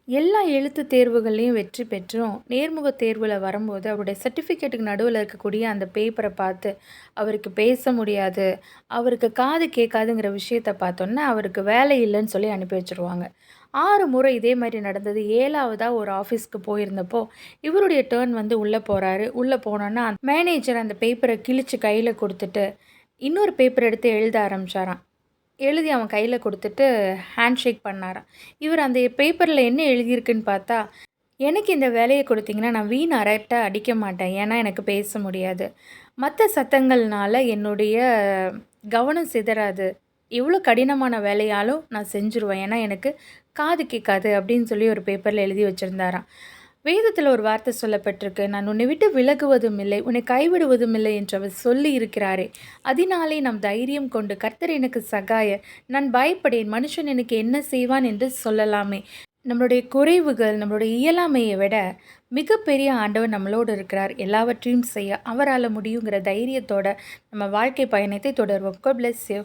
எல்லா எழுத்துத் தேர்வுகள்லயும் வெற்றி பெற்றும், நேர்முகத் தேர்வுல வரும்போது, அவருடைய சர்டிஃபிகேட்டுக்கு நடுவுல இருக்கக்கூடிய அந்த பேப்பர பார்த்து, அவருக்கு பேச முடியாது, அவருக்கு காது கேட்காதுங்கிற விஷயத்த பார்த்தோன்னே, அவருக்கு வேலை இல்லன்னு சொல்லி அனுப்பி வச்சுருவாங்க. 6 முறை இதே மாரி நடந்தது. 7வதா ஒரு ஆஃபீஸ்க்கு போயிருந்தப்போ, இவருடைய டர்ன் வந்து உள்ள போறாரு. உள்ள போனோன்னா, மேனேஜர் அந்த பேப்பர கிழிச்சு கையில குடுத்துட்டு, இன்னொரு பேப்பர் எடுத்து எழுத ஆரம்பிச்சாராம். எழுதி அவன் கையில குடுத்துட்டு ஹேண்ட் ஷேக் பண்ணாராம். இவர் அந்த பேப்பர்ல என்ன எழுதியிருக்குன்னு பார்த்தா, "எனக்கு இந்த வேலைய குடுத்தீங்கன்னா, நான் வீண் அரட்டை அடிக்க மாட்டேன். ஏன்னா, எனக்கு பேச முடியாது. மத்த சத்தங்கள்னால என்னுடைய கவனம் சிதறாது. எவ்வளோ கடினமான வேலையாலும் நான் செஞ்சுருவேன். ஏன்னா, எனக்கு காது கேட்காது." அப்படின்னு சொல்லி ஒரு பேப்பர்ல எழுதி வச்சிருந்தாராம். வேதத்துல ஒரு வார்த்தை சொல்லப்பட்டிருக்கு. "நான் உன்னை விட்டு விலகுவதும் இல்லை, உன்னை கைவிடுவதும் இல்லை என்று அவர் சொல்லி இருக்கிறாரே. அதினாலே நாம் தைரியம் கொண்டு, கர்த்தர் எனக்கு சகாயர். நான் பயப்படேன். மனுஷன் எனக்கு என்ன செய்வான் என்று சொல்லலாமே." நம்மளுடைய குறைவுகள், நம்மளுடைய இயலாமையை விட மிகப்பெரிய ஆண்டவர் நம்மளோடு இருக்கிறார். எல்லாவற்றையும் செய்ய அவரால முடியுங்கிற தைரியத்தோட நம்ம வாழ்க்கை பயணத்தை தொடருவோம். God bless you.